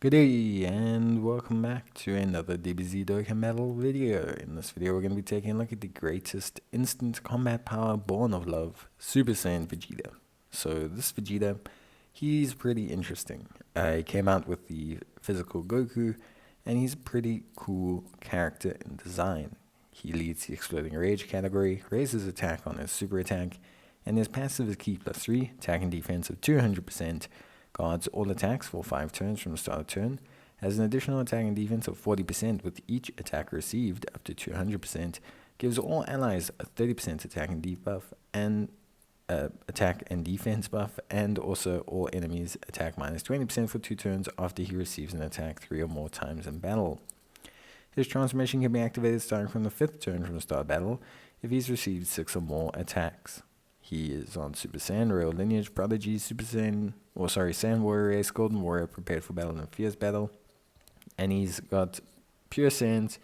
Good day and welcome back to another DBZ Dokkan Battle video. In this video we're going to be taking a look at the greatest instant combat power born of love, Super Saiyan Vegeta. So this Vegeta, he's pretty interesting. He came out with the physical Goku and he's a pretty cool character in design. He leads the Exploding Rage category, raises attack on his super attack, and his passive is Ki +3, attack and defense of 200%, guards all attacks for 5 turns from the start of turn, has an additional attack and defense of 40% with each attack received up to 200%, gives all allies a 30% attack and debuff and attack and defense buff, and also all enemies attack minus 20% for 2 turns after he receives an attack 3 or more times in battle. His transformation can be activated starting from the 5th turn from the start of battle if he's received 6 or more attacks. He is on Super Saiyan, Royal Lineage, Prodigy, Super Saiyan, Saiyan Warrior Race, Golden Warrior, Prepared for Battle, and Fierce Battle. And he's got Pure Saiyans,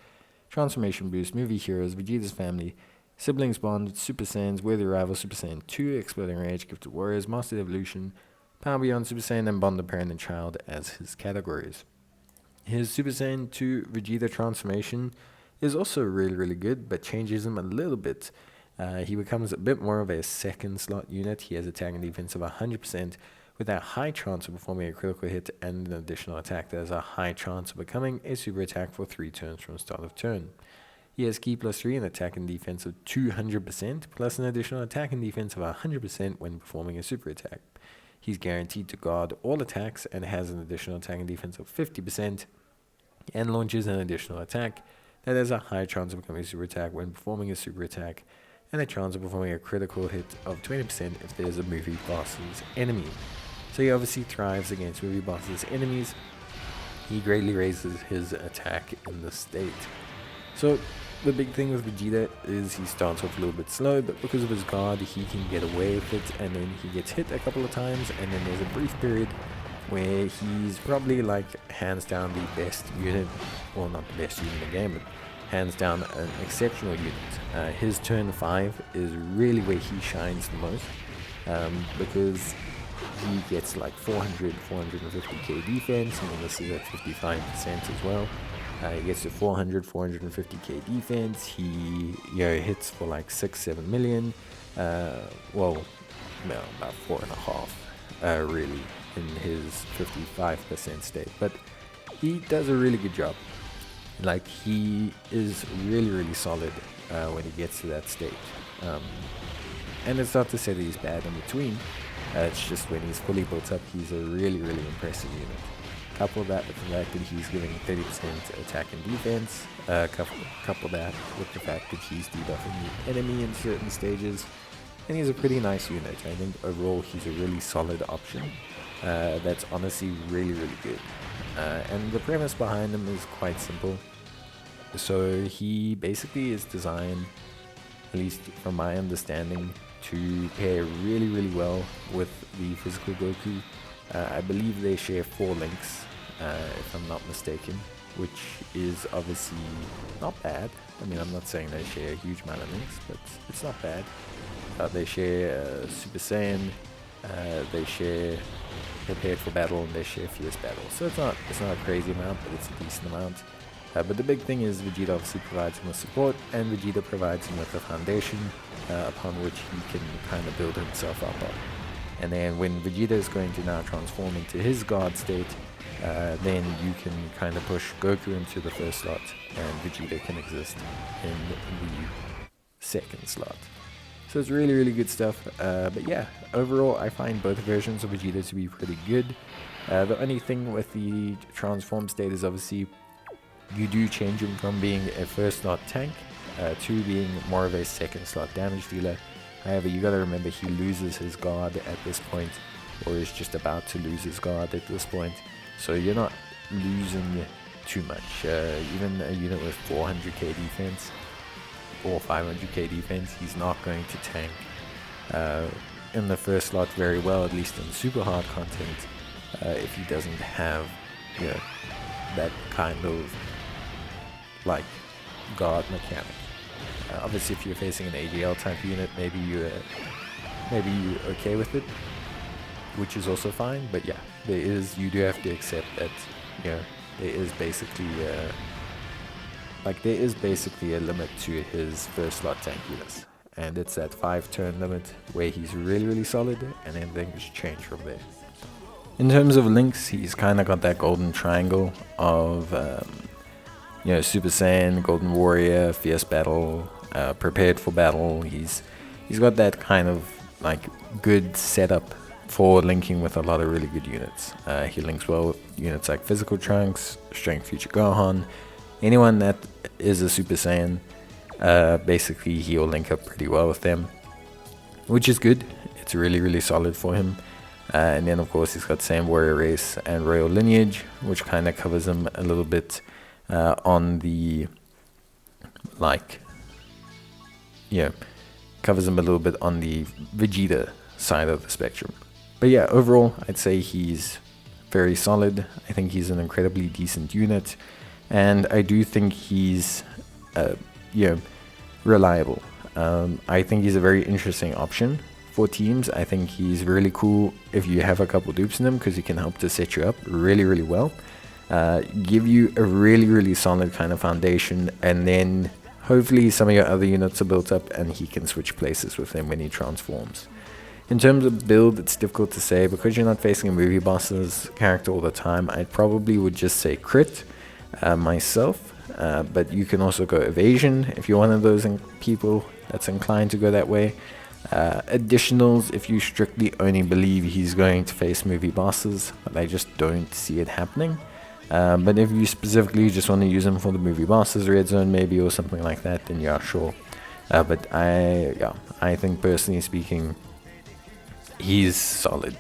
Transformation Boost, Movie Heroes, Vegeta's Family, Siblings Bond, Super Saiyans, Worthy Rival, Super Saiyan 2, Exploding Rage, Gifted Warriors, Mastered Evolution, Power Beyond Super Saiyan, and Bond the Parent and Child as his categories. His Super Saiyan 2 Vegeta transformation is also really good, but changes him a little bit. He becomes a bit more of a second slot unit. He has attack and defense of 100% with a high chance of performing a critical hit and an additional attack that has a high chance of becoming a super attack for 3 turns from the start of turn. He has Ki +3 and attack and defense of 200% plus an additional attack and defense of 100% when performing a super attack. He's guaranteed to guard all attacks and has an additional attack and defense of 50% and launches an additional attack that has a high chance of becoming a super attack when performing a super attack and a chance of performing a critical hit of 20% if there's a movie boss's enemy. So he obviously thrives against movie boss's enemies. He greatly raises his attack in this state. So the big thing with Vegeta is he starts off a little bit slow, but because of his guard he can get away with it, and then he gets hit a couple of times, and then there's a brief period where he's probably like hands down the best unit, well, not the best unit in the game, but hands down an exceptional unit. His turn 5 is really where he shines the most, because he gets like 450k defense, and then this is at 55% as well. He gets to 450k defense. He hits for like 6-7 million, well, no, about 4.5 really in his 55% state, but he does a really good job. Like, he is really solid when he gets to that stage, and it's not to say that he's bad in between. It's just when he's fully built up, he's a really impressive unit. Couple that with the fact that he's giving 30% attack and defense, couple that with the fact that he's debuffing the enemy in certain stages, and he's a pretty nice unit. I think overall he's a really solid option that's honestly really good. And the premise behind him is quite simple. So he basically is designed, at least from my understanding, to pair really well with the physical Goku. I believe they share 4 links, if I'm not mistaken, which is obviously not bad. I mean, I'm not saying they share a huge amount of links, but it's not bad. They share Super Saiyan, they share Prepared for Battle, and they share Fierce Battle. So it's not a crazy amount, but it's a decent amount. But the big thing is Vegeta obviously provides him with support, and Vegeta provides him with a foundation upon which he can kind of build himself up on. And then when Vegeta is going to now transform into his guard state, then you can kind of push Goku into the first slot, and Vegeta can exist in the second slot. So it's really good stuff. But yeah, overall I find both versions of Vegeta to be pretty good. The only thing with the transform state is obviously you do change him from being a first slot tank to being more of a second slot damage dealer. However, you gotta remember he loses his guard at this point, or is just about to lose his guard at this point. So you're not losing too much. Even a unit with 400k defense or 500k defense, he's not going to tank in the first slot very well, at least in super hard content, if he doesn't have, that kind of like guard mechanic. Obviously, if you're facing an AGL type unit, maybe you're okay with it. which is also fine. But yeah, you do have to accept that, you know, there is basically a limit to his first slot tankiness, and it's that 5-turn limit where he's really solid, and then things change from there. In terms of links, he's kind of got that golden triangle of Super Saiyan, Golden Warrior, Fierce Battle, Prepared for Battle. He's got that kind of like good setup for linking with a lot of really good units. He links well with units like Physical Trunks, Strength Future Gohan. Anyone that is a Super Saiyan, basically he'll link up pretty well with them, which is good. It's really solid for him. And then of course he's got Saiyan Warrior Race and Royal Lineage, which kind of covers him a little bit on the Vegeta side of the spectrum. But yeah, overall I'd say he's very solid. I think he's an incredibly decent unit, and I do think he's reliable. I think he's a very interesting option for teams. I think he's really cool if you have a couple dupes in him, because he can help to set you up really well, give you a really solid kind of foundation, and then hopefully some of your other units are built up and he can switch places with them when he transforms. In terms of build, it's difficult to say because you're not facing a movie boss's character all the time. I probably would just say crit myself, but you can also go evasion if you're one of those people that's inclined to go that way. Additionals if you strictly only believe he's going to face movie bosses, but I just don't see it happening. But if you specifically just want to use him for the movie bosses, red zone maybe, or something like that, then yeah, sure. But I think personally speaking, he's solid.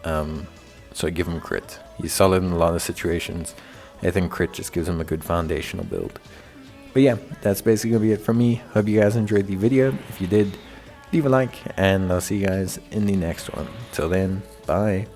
So give him crit. He's solid in a lot of situations. I think crit just gives him a good foundational build. But yeah, that's basically gonna be it from me. Hope you guys enjoyed the video. If you did, leave a like, and I'll see you guys in the next one. Till then, bye.